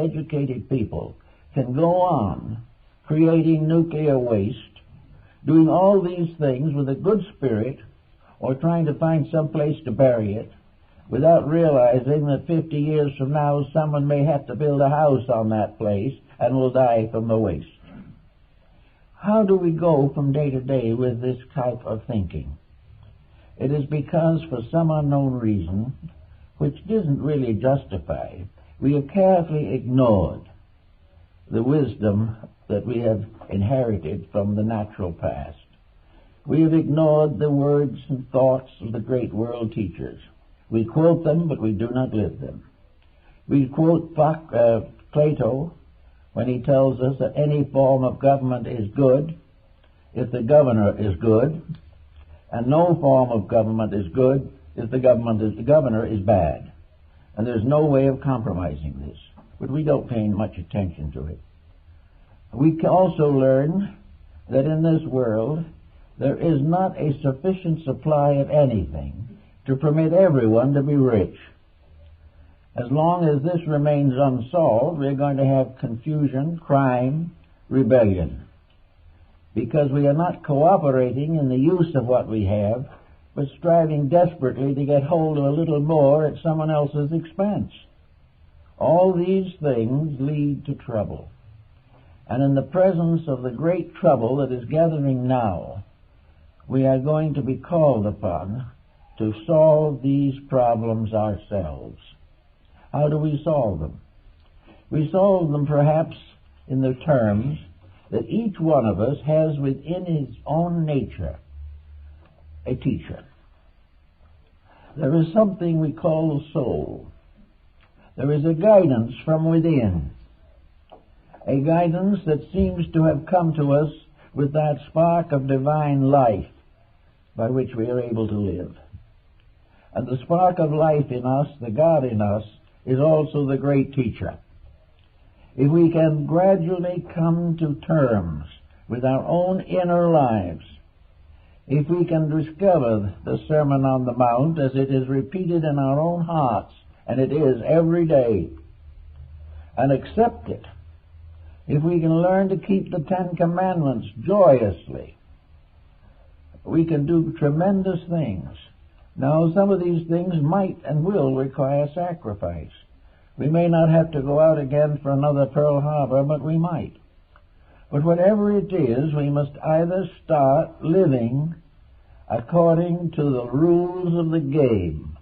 educated people can go on creating nuclear waste, doing all these things with a good spirit, or trying to find some place to bury it, without realizing that 50 years from now someone may have to build a house on that place and will die from the waste. How do we go from day to day with this type of thinking? It is because, for some unknown reason, which isn't really justified, we have carefully ignored the wisdom that we have inherited from the natural past. We have ignored the words and thoughts of the great world teachers. We quote them, but we do not live them. We quote Plato when he tells us that any form of government is good if the governor is good, and no form of government is good if the governor is bad. And there's no way of compromising this, but we don't pay much attention to it. We can also learn that in this world there is not a sufficient supply of anything to permit everyone to be rich. As long as this remains unsolved, we're going to have confusion, crime, rebellion, because we are not cooperating in the use of what we have, but striving desperately to get hold of a little more at someone else's expense. All these things lead to trouble. And in the presence of the great trouble that is gathering now, we are going to be called upon to solve these problems ourselves. How do we solve them? We solve them perhaps in the terms that each one of us has within his own nature a teacher. There is something we call the soul. There is a guidance from within, a guidance that seems to have come to us with that spark of divine life by which we are able to live. And the spark of life in us, the God in us, is also the great teacher. If we can gradually come to terms with our own inner lives, if we can discover the Sermon on the Mount as it is repeated in our own hearts, and it is every day, and accept it, if we can learn to keep the Ten Commandments joyously, we can do tremendous things. Now, some of these things might and will require sacrifice. We may not have to go out again for another Pearl Harbor, but we might. But whatever it is, we must either start living according to the rules of the game,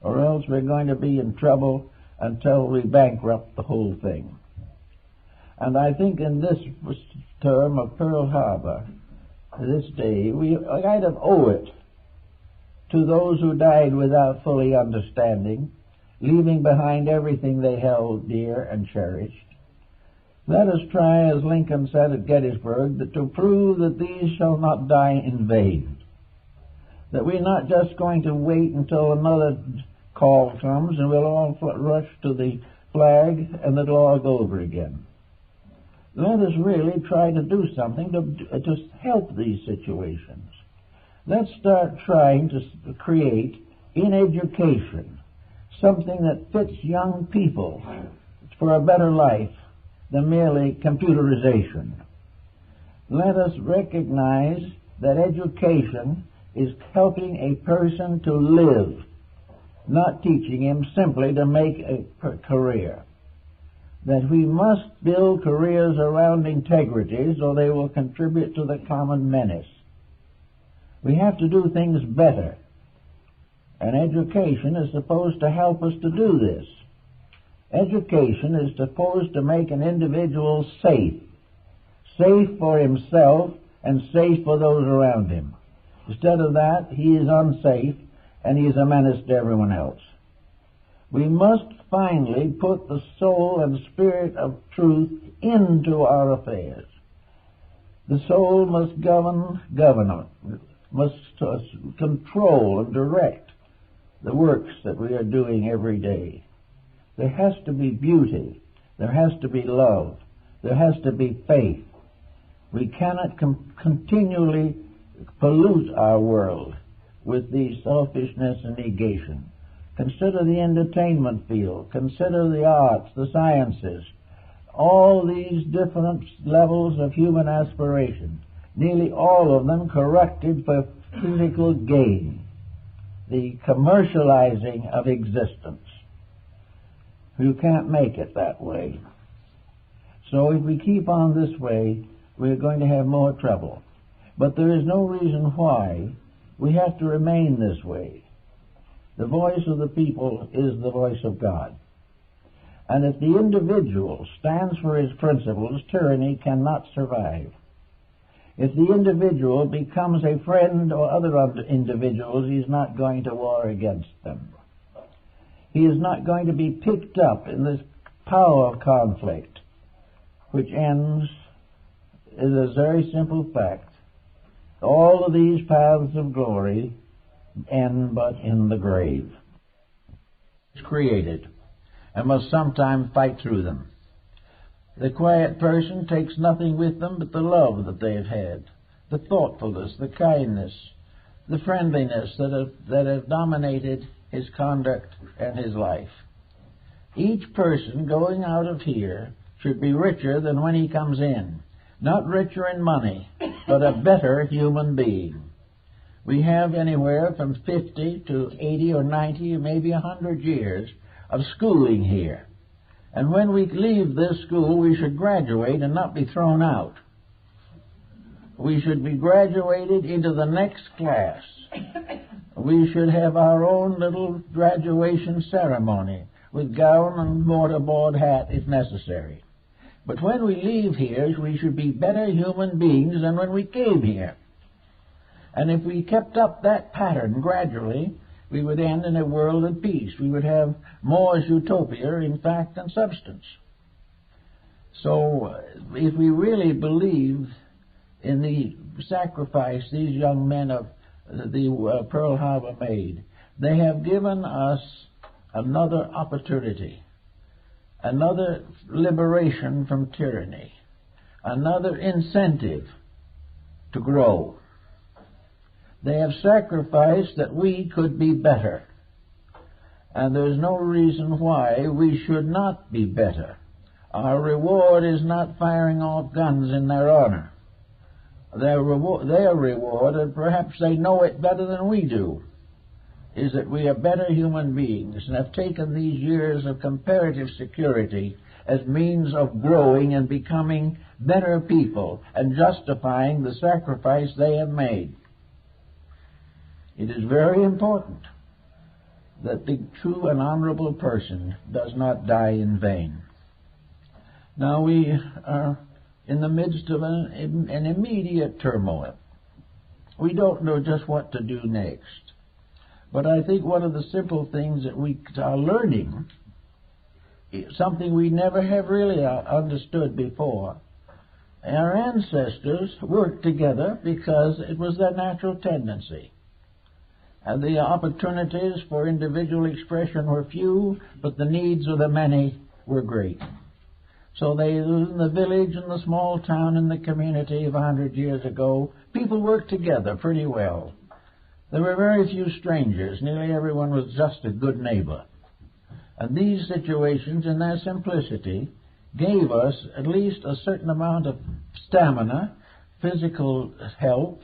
or else we're going to be in trouble until we bankrupt the whole thing. And I think in this term of Pearl Harbor, this day, we kind of owe it to those who died without fully understanding, leaving behind everything they held dear and cherished. Let us try, as Lincoln said at Gettysburg, to prove that these shall not die in vain. That we're not just going to wait until another call comes and we'll all rush to the flag and it'll all go over again. Let us really try to do something to help these situations. Let's start trying to create in education something that fits young people for a better life than merely computerization. Let us recognize that education is helping a person to live, not teaching him simply to make a career. That we must build careers around integrity so they will contribute to the common menace. We have to do things better, and education is supposed to help us to do this. Education is supposed to make an individual safe for himself and safe for those around him. Instead of that, he is unsafe and he is a menace to everyone else. We must finally put the soul and spirit of truth into our affairs. The soul must must control and direct the works that we are doing every day. There has to be beauty. There has to be love. There has to be faith. We cannot continually pollute our world with the selfishness and negation. Consider the entertainment field. Consider the arts, the sciences. All these different levels of human aspiration, nearly all of them corrected for physical gain, the commercializing of existence. You can't make it that way. So if we keep on this way, we're going to have more trouble. But there is no reason why we have to remain this way. The voice of the people is the voice of God. And if the individual stands for his principles, tyranny cannot survive. If the individual becomes a friend or other individuals, he's not going to war against them. He is not going to be picked up in this power conflict, which ends, is a very simple fact. All of these paths of glory end but in the grave. It's created and must sometime fight through them. The quiet person takes nothing with them but the love that they have had, the thoughtfulness, the kindness, the friendliness that have dominated his conduct and his life. Each person going out of here should be richer than when he comes in. Not richer in money, but a better human being. We have anywhere from 50 to 80 or 90 or maybe 100 years of schooling here. And when we leave this school, we should graduate and not be thrown out. We should be graduated into the next class. We should have our own little graduation ceremony with gown and mortarboard hat if necessary. But when we leave here, we should be better human beings than when we came here. And if we kept up that pattern gradually, we would end in a world of peace. We would have More's utopia in fact and substance. So if we really believe in the sacrifice these young men of the Pearl Harbor made, they have given us another opportunity, another liberation from tyranny, another incentive to grow. They have sacrificed that we could be better. And there's no reason why we should not be better. Our reward is not firing off guns in their honor. Their reward, and perhaps they know it better than we do, is that we are better human beings and have taken these years of comparative security as means of growing and becoming better people and justifying the sacrifice they have made. It is very important that the true and honorable person does not die in vain. Now we are in the midst of an immediate turmoil. We don't know just what to do next. But I think one of the simple things that we are learning is something we never have really understood before. Our ancestors worked together because it was their natural tendency. And the opportunities for individual expression were few, but the needs of the many were great. So they, in the village, in the small town, in the community of 100 years ago, people worked together pretty well. There were very few strangers. Nearly everyone was just a good neighbor. And these situations, in their simplicity, gave us at least a certain amount of stamina, physical health,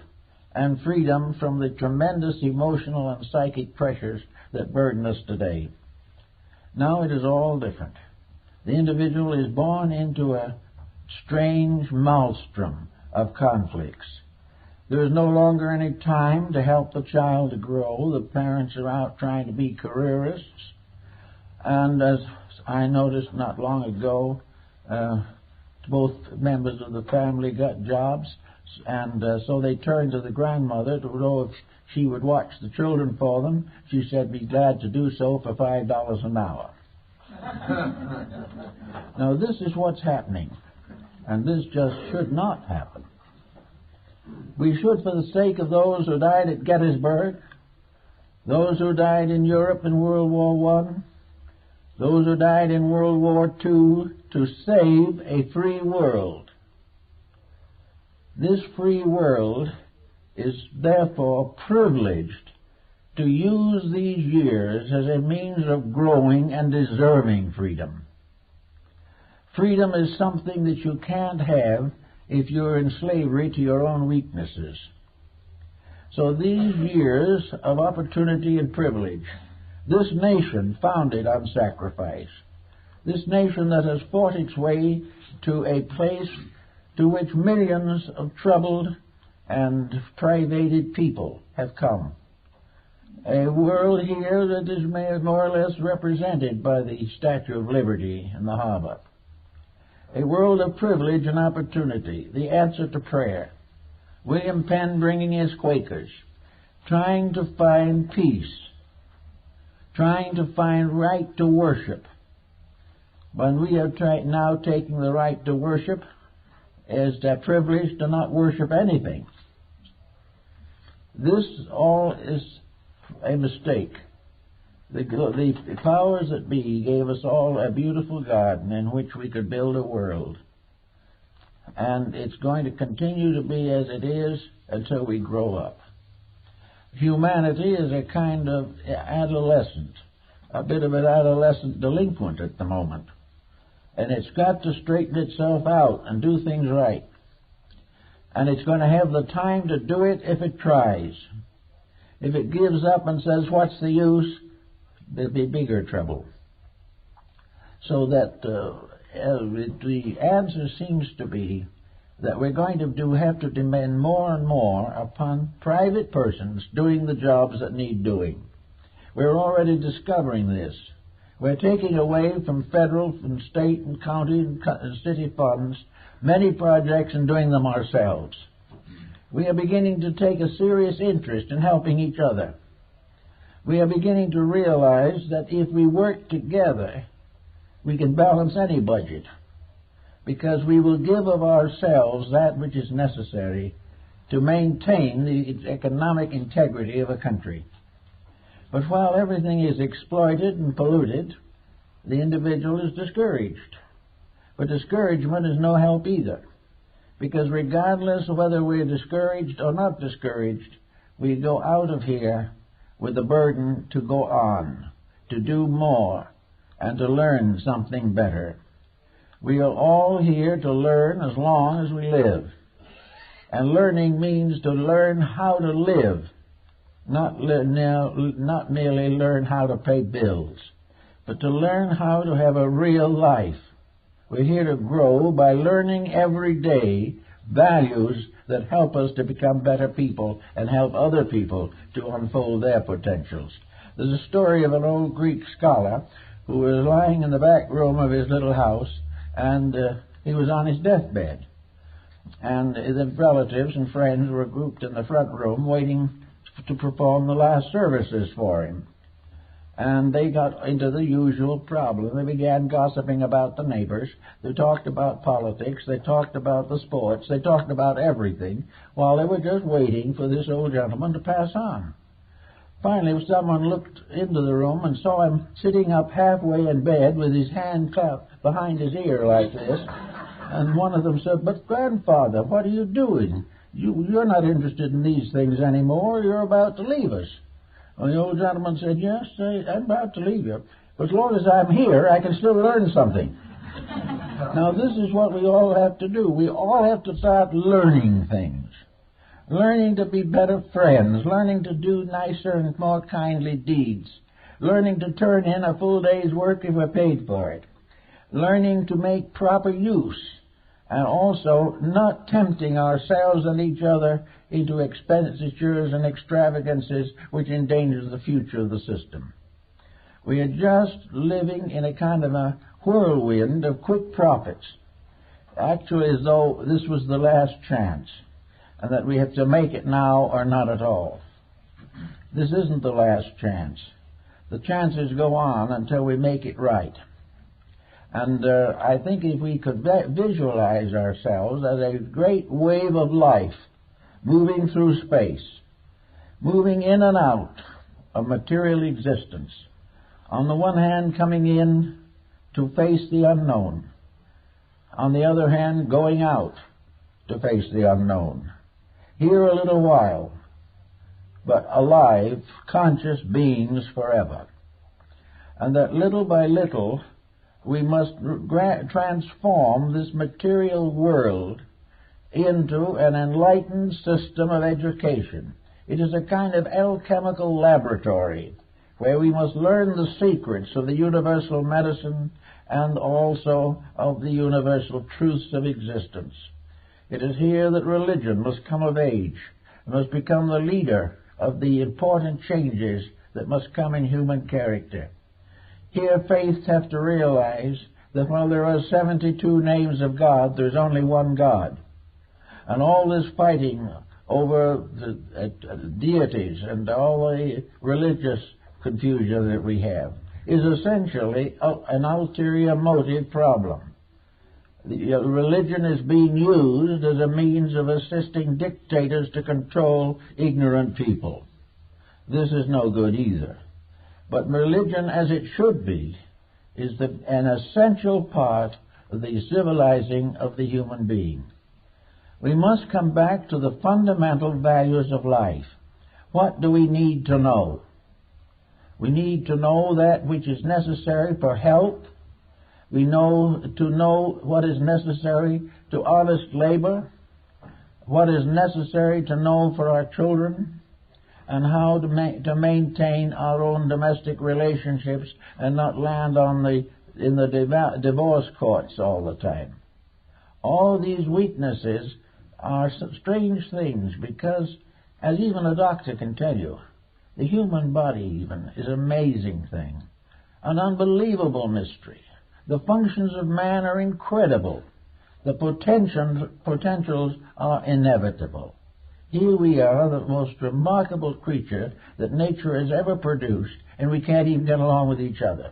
and freedom from the tremendous emotional and psychic pressures that burden us today. Now it is all different. The individual is born into a strange maelstrom of conflicts. There is no longer any time to help the child to grow. The parents are out trying to be careerists. And as I noticed not long ago, both members of the family got jobs. And so they turned to the grandmother to know if she would watch the children for them. She said, be glad to do so for $5 an hour. Now this is what's happening. And this just should not happen. We should, for the sake of those who died at Gettysburg, those who died in Europe in World War I, those who died in World War II, to save a free world. This free world is therefore privileged to use these years as a means of growing and deserving freedom. Freedom is something that you can't have if you're in slavery to your own weaknesses. So these years of opportunity and privilege, this nation founded on sacrifice, this nation that has fought its way to a place to which millions of troubled and privated people have come. A world here that is more or less represented by the Statue of Liberty in the harbor. A world of privilege and opportunity, the answer to prayer. William Penn bringing his Quakers, trying to find peace, trying to find right to worship. When we are now taking the right to worship as a privilege to not worship anything. This all is a mistake. The powers that be gave us all a beautiful garden in which we could build a world. And it's going to continue to be as it is until we grow up. Humanity is a kind of adolescent, a bit of an adolescent delinquent at the moment. And it's got to straighten itself out and do things right. And it's going to have the time to do it if it tries. If it gives up and says, what's the use, there'll be bigger trouble. So that the answer seems to be that we're going to have to demand more and more upon private persons doing the jobs that need doing. We're already discovering this. We're taking away from federal, from state and county and city funds many projects and doing them ourselves. We are beginning to take a serious interest in helping each other. We are beginning to realize that if we work together, we can balance any budget, because we will give of ourselves that which is necessary to maintain the economic integrity of a country. But while everything is exploited and polluted, the individual is discouraged. But discouragement is no help either, because regardless of whether we're discouraged or not discouraged, we go out of here with the burden to go on, to do more, and to learn something better. We are all here to learn as long as we live. And learning means to learn how to live, not merely learn how to pay bills, but to learn how to have a real life. We're here to grow by learning every day values that help us to become better people and help other people to unfold their potentials. There's a story of an old Greek scholar who was lying in the back room of his little house, and he was on his deathbed. And the relatives and friends were grouped in the front room waiting to perform the last services for him. And they got into the usual problem. They began gossiping about the neighbors. They talked about politics. They talked about the sports. They talked about everything while they were just waiting for this old gentleman to pass on. Finally, someone looked into the room and saw him sitting up halfway in bed with his hand clapped behind his ear like this. And one of them said, "But grandfather, what are you doing? You're not interested in these things anymore. You're about to leave us." Well, the old gentleman said, "Yes, I'm about to leave you. But as long as I'm here, I can still learn something." Now, this is what we all have to do. We all have to start learning things. Learning to be better friends. Learning to do nicer and more kindly deeds. Learning to turn in a full day's work if we're paid for it. Learning to make proper use. And also not tempting ourselves and each other into expenditures and extravagances which endangers the future of the system. We are just living in a kind of a whirlwind of quick profits, actually as though this was the last chance, and that we have to make it now or not at all. This isn't the last chance. The chances go on until we make it right. And I think if we could visualize ourselves as a great wave of life moving through space, moving in and out of material existence, on the one hand coming in to face the unknown, on the other hand going out to face the unknown. Here a little while, but alive, conscious beings forever. And that little by little we must transform this material world into an enlightened system of education. It is a kind of alchemical laboratory where we must learn the secrets of the universal medicine and also of the universal truths of existence. It is here that religion must come of age, must become the leader of the important changes that must come in human character. Here faiths have to realize that while there are 72 names of God, there's only one God. And all this fighting over the deities and all the religious confusion that we have is essentially an ulterior motive problem. Religion is being used as a means of assisting dictators to control ignorant people. This is no good either. But religion, as it should be, is an essential part of the civilizing of the human being. We must come back to the fundamental values of life. What do we need to know? We need to know that which is necessary for health. We know to know what is necessary to honest labor, what is necessary to know for our children, and how to maintain our own domestic relationships and not land in the divorce courts all the time. All these weaknesses are strange things because, as even a doctor can tell you, the human body even is an amazing thing, an unbelievable mystery. The functions of man are incredible. The potentials are inevitable. Here we are, the most remarkable creature that nature has ever produced, and we can't even get along with each other.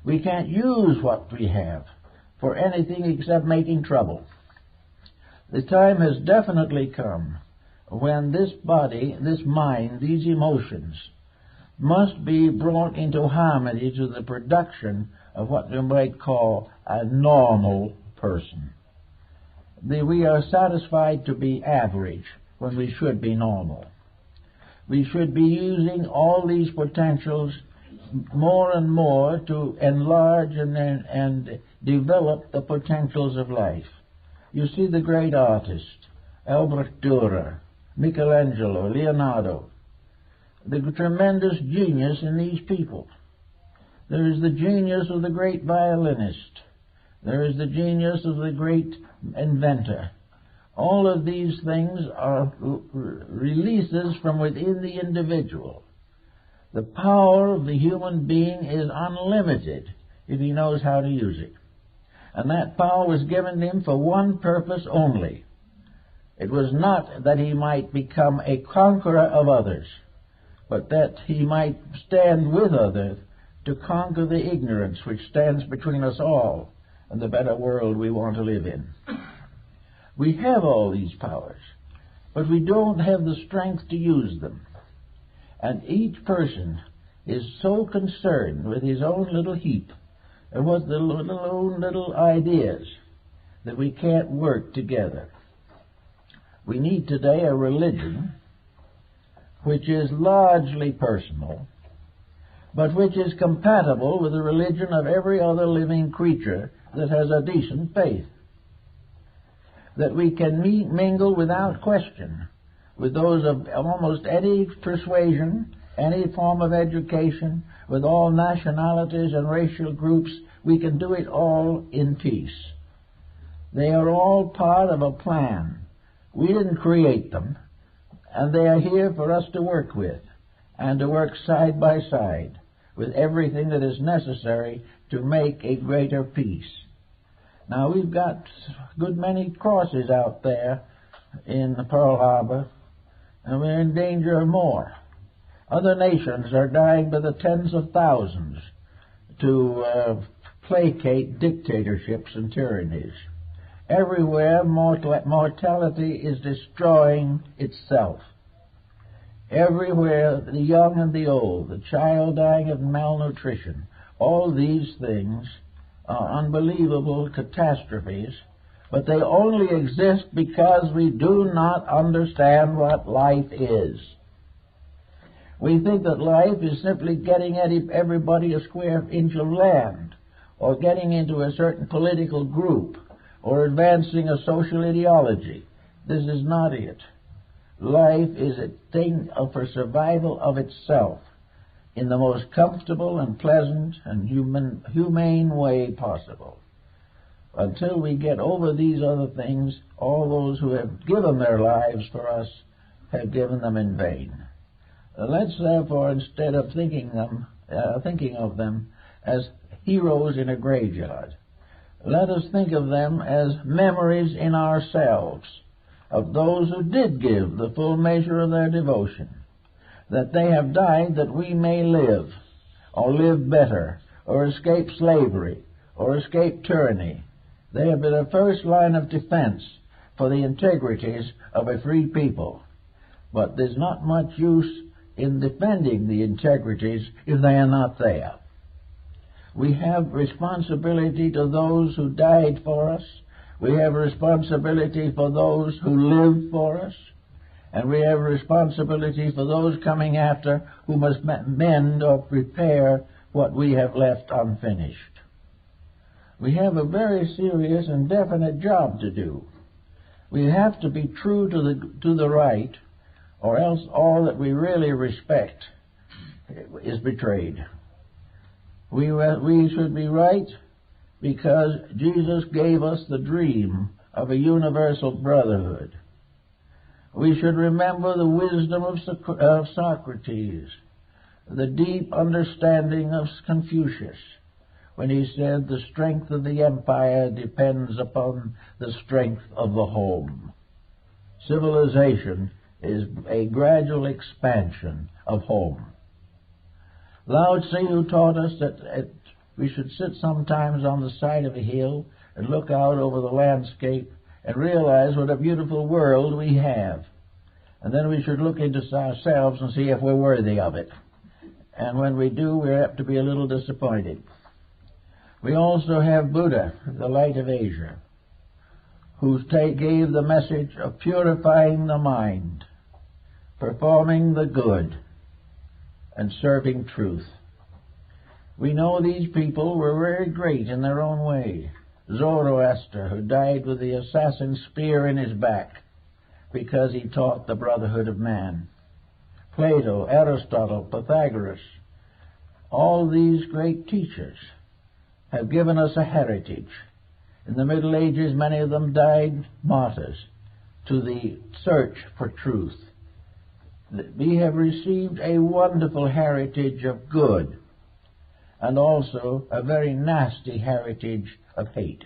We can't use what we have for anything except making trouble. The time has definitely come when this body, this mind, these emotions must be brought into harmony to the production of what we might call a normal person. We are satisfied to be average when we should be normal. We should be using all these potentials more and more to enlarge and develop the potentials of life. You see the great artists, Albrecht Dürer, Michelangelo, Leonardo, the tremendous genius in these people. There is the genius of the great violinist. There is the genius of the great inventor. All of these things are releases from within the individual. The power of the human being is unlimited if he knows how to use it. And that power was given him for one purpose only. It was not that he might become a conqueror of others, but that he might stand with others to conquer the ignorance which stands between us all and the better world we want to live in. We have all these powers, but we don't have the strength to use them. And each person is so concerned with his own little heap and with the own little ideas that we can't work together. We need today a religion which is largely personal, but which is compatible with the religion of every other living creature that has a decent faith. That we can mingle without question with those of almost any persuasion, any form of education, with all nationalities and racial groups. We can do it all in peace. They are all part of a plan. We didn't create them, and they are here for us to work with, and to work side by side with everything that is necessary to make a greater peace. Now, we've got a good many crosses out there in Pearl Harbor, and we're in danger of more. Other nations are dying by the tens of thousands to placate dictatorships and tyrannies. Everywhere, mortality is destroying itself. Everywhere, the young and the old, the child dying of malnutrition, all these things are unbelievable catastrophes, but they only exist because we do not understand what life is. We think that life is simply getting everybody a square inch of land, or getting into a certain political group, or advancing a social ideology. This is not it. Life is a thing for survival of itself in the most comfortable and pleasant and humane way possible. Until we get over these other things, all those who have given their lives for us have given them in vain. Let's therefore, instead of thinking of them as heroes in a graveyard, let us think of them as memories in ourselves of those who did give the full measure of their devotion, that they have died that we may live, or live better, or escape slavery, or escape tyranny. They have been a first line of defense for the integrities of a free people. But there's not much use in defending the integrities if they are not there. We have responsibility to those who died for us. We have responsibility for those who lived for us. And we have responsibility for those coming after who must mend or prepare what we have left unfinished. We have a very serious and definite job to do. We have to be true to the right, or else all that we really respect is betrayed. We should be right because Jesus gave us the dream of a universal brotherhood. We should remember the wisdom of Socrates, the deep understanding of Confucius, when he said the strength of the empire depends upon the strength of the home. Civilization is a gradual expansion of home. Lao Tzu, who taught us that we should sit sometimes on the side of a hill and look out over the landscape and realize what a beautiful world we have. And then we should look into ourselves and see if we're worthy of it. And when we do, we're apt to be a little disappointed. We also have Buddha, the light of Asia, who gave the message of purifying the mind, performing the good, and serving truth. We know these people were very great in their own way. Zoroaster, who died with the assassin's spear in his back because he taught the brotherhood of man. Plato, Aristotle, Pythagoras, all these great teachers have given us a heritage. In the Middle Ages, many of them died martyrs to the search for truth. We have received a wonderful heritage of good, and also a very nasty heritage of hate.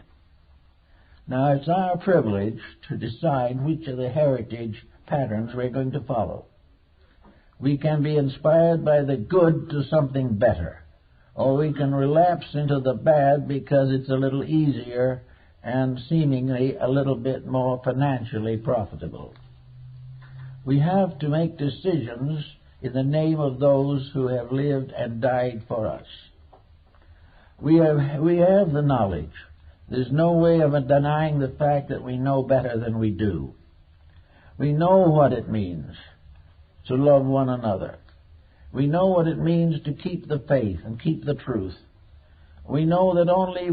Now, it's our privilege to decide which of the heritage patterns we're going to follow. We can be inspired by the good to something better, or we can relapse into the bad because it's a little easier and seemingly a little bit more financially profitable. We have to make decisions in the name of those who have lived and died for us. We have the knowledge. There's no way of denying the fact that we know better than we do. We know what it means to love one another. We know what it means to keep the faith and keep the truth. We know that only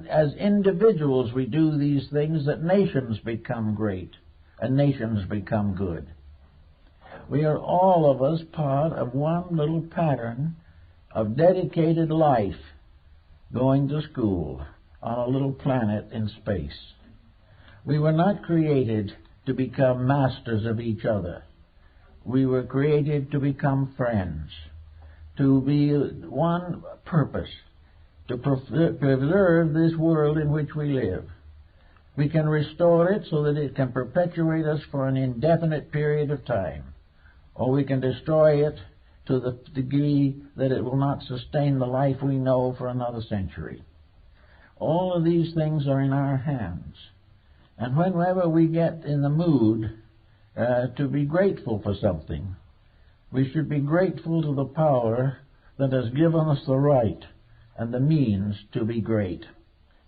as individuals we do these things that nations become great and nations become good. We are all of us part of one little pattern of dedicated life going to school on a little planet in space. We were not created to become masters of each other. We were created to become friends, to be one purpose, to preserve this world in which we live. We can restore it so that it can perpetuate us for an indefinite period of time, or we can destroy it to the degree that it will not sustain the life we know for another century. All of these things are in our hands. And whenever we get in the mood to be grateful for something, we should be grateful to the power that has given us the right and the means to be great,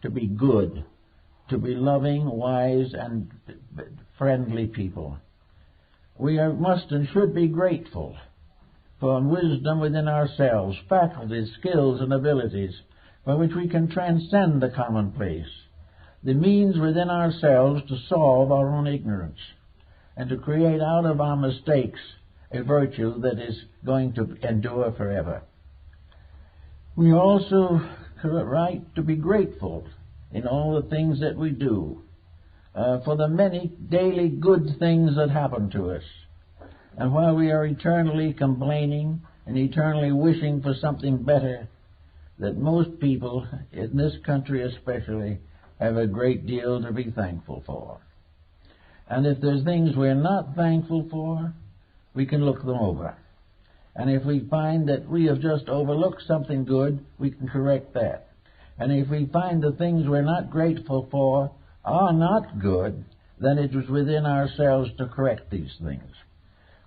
to be good, to be loving, wise, and friendly people. We must and should be grateful for wisdom within ourselves, faculties, skills, and abilities by which we can transcend the commonplace, the means within ourselves to solve our own ignorance, and to create out of our mistakes a virtue that is going to endure forever. We also right to be grateful in all the things that we do for the many daily good things that happen to us. And while we are eternally complaining and eternally wishing for something better, that most people, in this country especially, have a great deal to be thankful for. And if there's things we're not thankful for, we can look them over. And if we find that we have just overlooked something good, we can correct that. And if we find the things we're not grateful for are not good, then it is within ourselves to correct these things.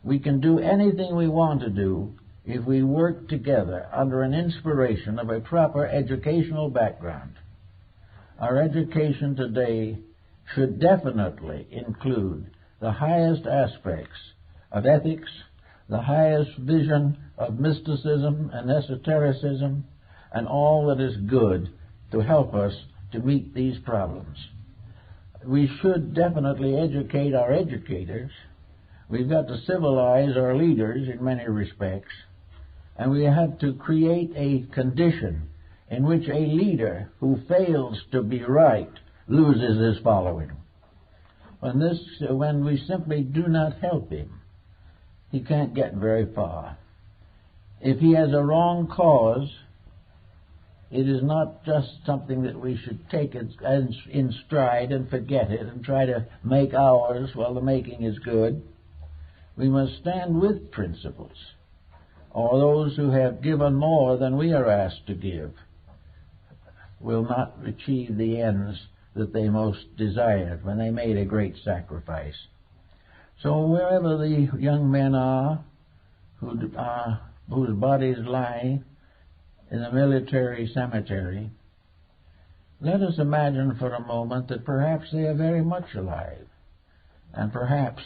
We can do anything we want to do if we work together under an inspiration of a proper educational background. Our education today should definitely include the highest aspects of ethics, the highest vision of mysticism and esotericism, and all that is good to help us to meet these problems. We should definitely educate our educators. We've got to civilize our leaders in many respects, and we have to create a condition in which a leader who fails to be right loses his following. When we simply do not help him, he can't get very far. If he has a wrong cause, it is not just something that we should take in stride and forget it and try to make ours while the making is good. We must stand with principles, or those who have given more than we are asked to give will not achieve the ends that they most desired when they made a great sacrifice. So wherever the young men are whose bodies lie in the military cemetery, let us imagine for a moment that perhaps they are very much alive, and perhaps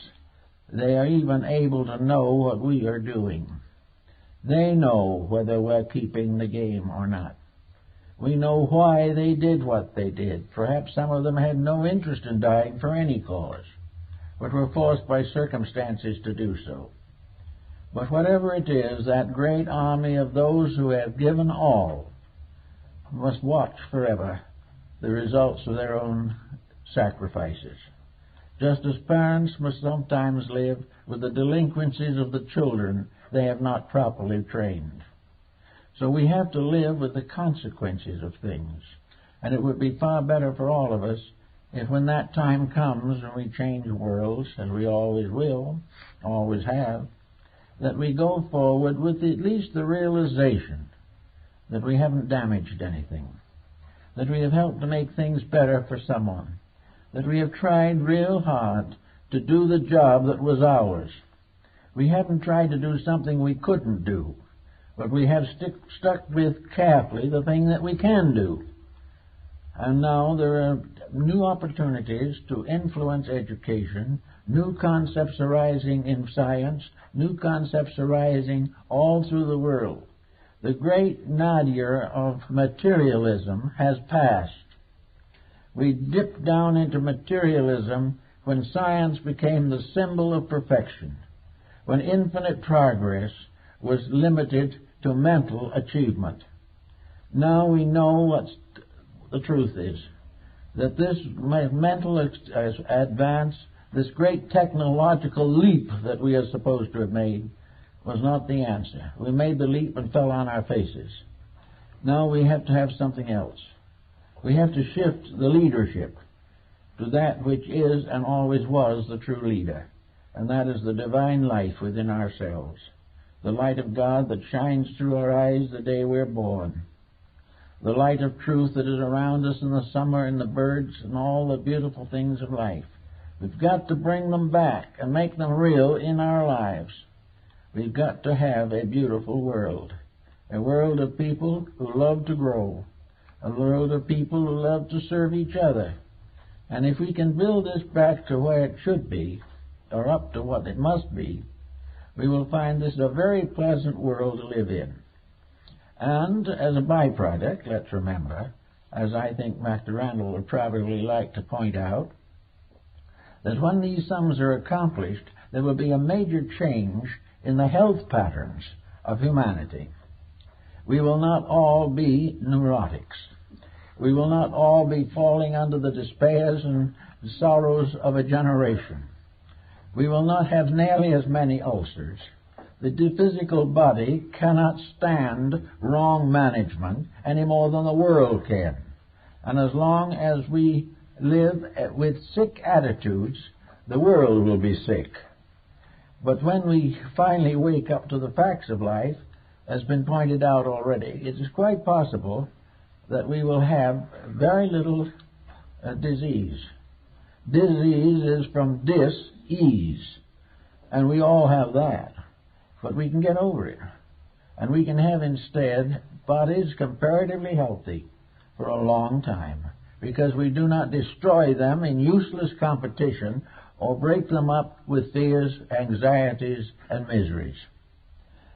they are even able to know what we are doing. They know whether we're keeping the game or not. We know why they did what they did. Perhaps some of them had no interest in dying for any cause, but were forced by circumstances to do so. But whatever it is, that great army of those who have given all must watch forever the results of their own sacrifices. Just as parents must sometimes live with the delinquencies of the children they have not properly trained. So we have to live with the consequences of things. And it would be far better for all of us if when that time comes and we change worlds, as we always will, always have, that we go forward with at least the realization that we haven't damaged anything, that we have helped to make things better for someone, that we have tried real hard to do the job that was ours. We haven't tried to do something we couldn't do, but we have stuck with carefully the thing that we can do. And now there are new opportunities to influence education, new concepts arising in science, new concepts arising all through the world. The great nadir of materialism has passed. We dipped down into materialism when science became the symbol of perfection, when infinite progress was limited to mental achievement. Now we know what the truth is, that this mental advance, this great technological leap that we are supposed to have made, was not the answer. We made the leap and fell on our faces. Now we have to have something else. We have to shift the leadership to that which is and always was the true leader, and that is the divine life within ourselves, the light of God that shines through our eyes the day we're born, the light of truth that is around us in the summer and the birds and all the beautiful things of life. We've got to bring them back and make them real in our lives. We've got to have a beautiful world, a world of people who love to grow, a world of people who love to serve each other. And if we can build this back to where it should be, or up to what it must be, we will find this a very pleasant world to live in. And as a byproduct, let's remember, as I think Dr. Randall would probably like to point out, that when these sums are accomplished, there will be a major change in the health patterns of humanity. We will not all be neurotics. We will not all be falling under the despairs and sorrows of a generation. We will not have nearly as many ulcers. The physical body cannot stand wrong management any more than the world can. And as long as we live with sick attitudes, the world will be sick. But when we finally wake up to the facts of life, as has been pointed out already, it is quite possible that we will have very little disease. Disease is from dis-ease, and we all have that. But we can get over it, and we can have instead bodies comparatively healthy for a long time, because we do not destroy them in useless competition or break them up with fears, anxieties, and miseries.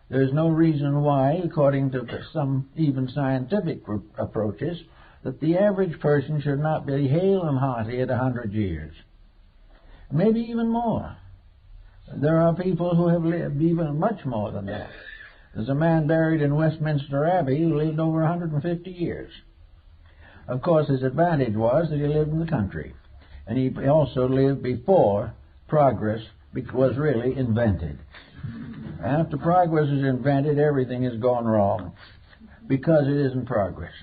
There is no reason why, according to some even scientific approaches, that the average person should not be hale and hearty at 100 years. Maybe even more. There are people who have lived even much more than that. There's a man buried in Westminster Abbey who lived over 150 years. Of course, his advantage was that he lived in the country, and he also lived before progress was really invented. After progress is invented, everything has gone wrong, because it isn't progress.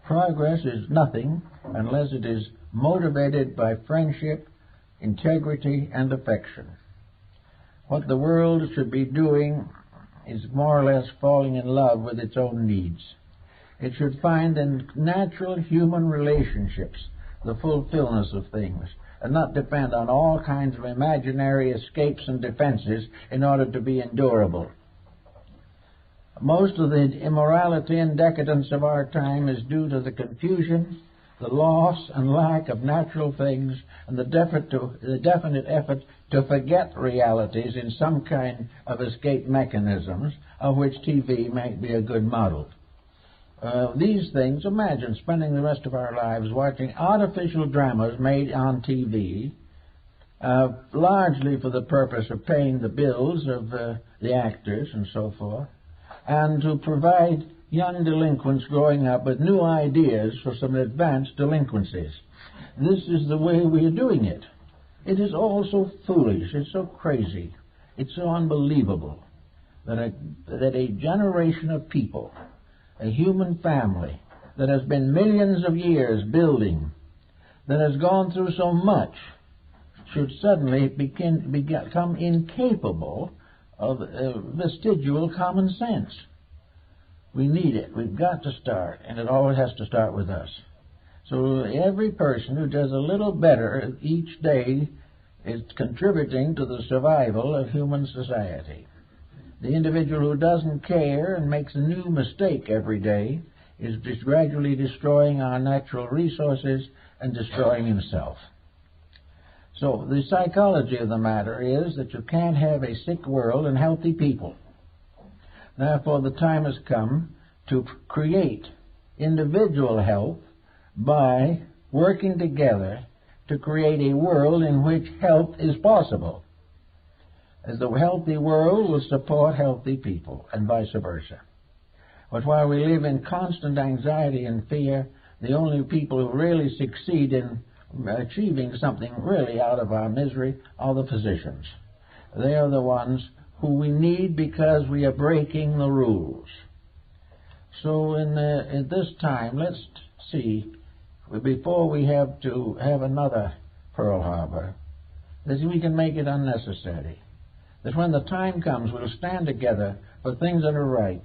Progress is nothing unless it is motivated by friendship, integrity, and affection. What the world should be doing is more or less falling in love with its own needs. It should find in natural human relationships the fulfillment of things, and not depend on all kinds of imaginary escapes and defenses in order to be endurable. Most of the immorality and decadence of our time is due to the confusion, the loss and lack of natural things, and the definite effort to forget realities in some kind of escape mechanisms, of which TV might be a good model. These things, imagine spending the rest of our lives watching artificial dramas made on TV, largely for the purpose of paying the bills of the actors and so forth, and to provide young delinquents growing up with new ideas for some advanced delinquencies. This is the way we are doing it. It is all so foolish, it's so crazy, it's so unbelievable that a generation of people, a human family that has been millions of years building, that has gone through so much, should suddenly become incapable of vestigial common sense. We need it. We've got to start, and it always has to start with us. So every person who does a little better each day is contributing to the survival of human society. The individual who doesn't care and makes a new mistake every day is just gradually destroying our natural resources and destroying himself. So the psychology of the matter is that you can't have a sick world and healthy people. Therefore, the time has come to create individual health by working together to create a world in which health is possible. As the healthy world will support healthy people, and vice versa. But while we live in constant anxiety and fear, the only people who really succeed in achieving something really out of our misery are the physicians. They are the ones who we need because we are breaking the rules. So in this time, let's see, before we have to have another Pearl Harbor, that we can make it unnecessary. That when the time comes, we'll stand together for things that are right,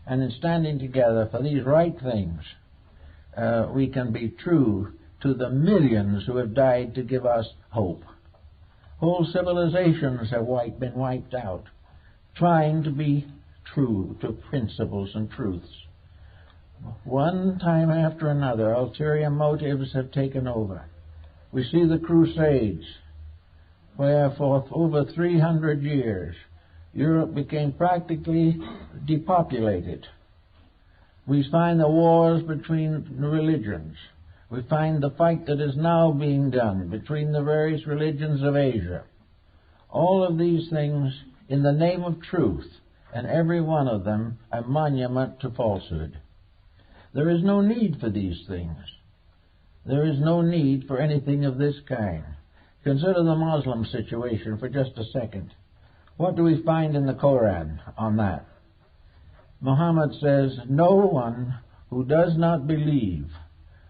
and in standing together for these right things, we can be true to the millions who have died to give us hope. Whole civilizations have been wiped out, trying to be true to principles and truths. One time after another, ulterior motives have taken over. We see the Crusades, where for over 300 years Europe became practically depopulated. We find the wars between religions. We find the fight that is now being done between the various religions of Asia. All of these things in the name of truth, and every one of them a monument to falsehood. There is no need for these things. There is no need for anything of this kind. Consider the Muslim situation for just a second. What do we find in the Koran on that? Muhammad says, no one who does not believe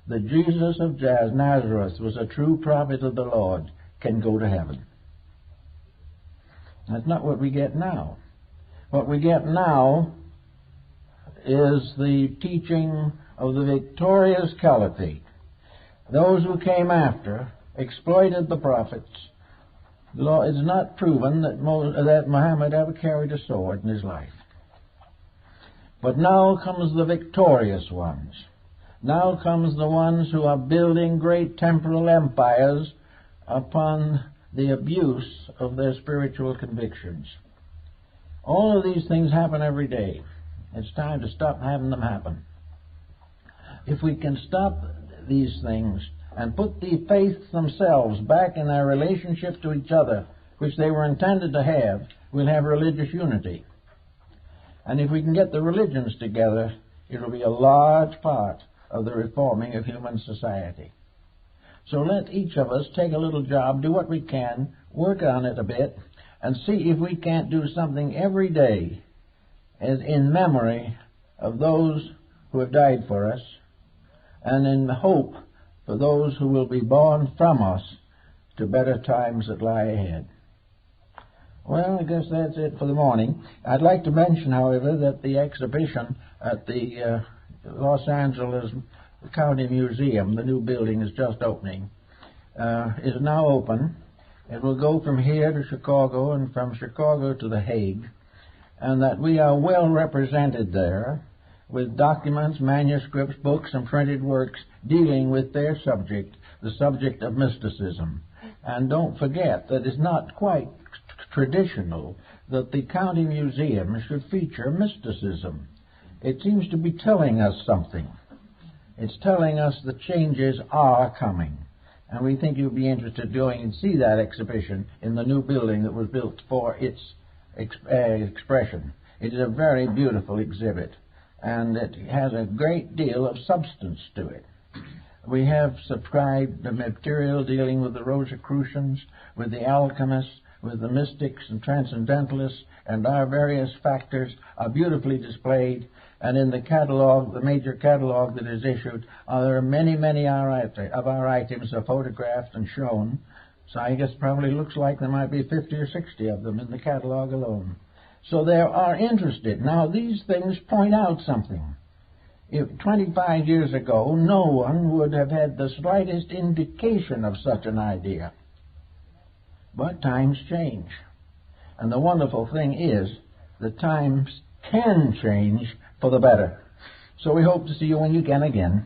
that Jesus of Nazareth was a true prophet of the Lord can go to heaven. That's not what we get now. What we get now is the teaching of the victorious caliphate. Those who came after exploited the prophets. It is not proven that Muhammad ever carried a sword in his life. But now comes the victorious ones. Now comes the ones who are building great temporal empires upon the abuse of their spiritual convictions. All of these things happen every day. It's time to stop having them happen. If we can stop these things and put the faiths themselves back in their relationship to each other, which they were intended to have, we'll have religious unity. And if we can get the religions together, it'll be a large part of the reforming of human society. So let each of us take a little job, do what we can, work on it a bit, and see if we can't do something every day as in memory of those who have died for us, and in hope for those who will be born from us to better times that lie ahead. Well, I guess that's it for the morning. I'd like to mention, however, that the exhibition at the Los Angeles County Museum, the new building is just opening, is now open. It will go from here to Chicago and from Chicago to The Hague, and that we are well represented there with documents, manuscripts, books, and printed works dealing with their subject, the subject of mysticism. And don't forget that it's not quite traditional that the county museum should feature mysticism. It seems to be telling us something. It's telling us the changes are coming. And we think you'll be interested in going and see that exhibition in the new building that was built for its expression. It is a very beautiful exhibit, and it has a great deal of substance to it. We have subscribed the material dealing with the Rosicrucians, with the alchemists, with the mystics and transcendentalists, and our various factors are beautifully displayed. And in the catalog, the major catalog that is issued, there are many, many of our items are photographed and shown. So I guess probably looks like there might be 50 or 60 of them in the catalog alone. So they are interested. Now, these things point out something. If 25 years ago, no one would have had the slightest indication of such an idea. But times change. And the wonderful thing is that times can change for the better. So we hope to see you when you can again.